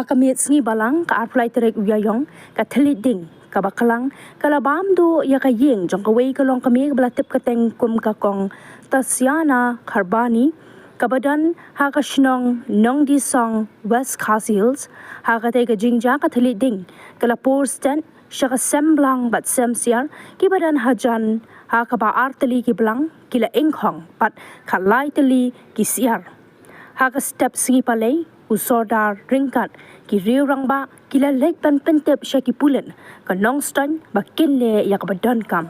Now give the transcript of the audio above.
kamit sngi balang ka arplai terek uyayong ka telit ding ka bakalang kala Bamduh iaka ïing jong ka wei kalong kami bala tip ka teng kum ka kong tasyana karbani kabadan ha ka shnong Nongdisong West Khasi Hills ha ka te ka jingja ka telit ding kala por stand syaka semblang bat sem Syiar ki badan hajan ha ka ba arteli ki belang kila ingkhong pat kalai teli ki Syiar ha ka step singi palei usodar ringkat ki riu rang ba kila lek pan pentep syaki pulen ka Nongdisong ba kinle ya ka badan kam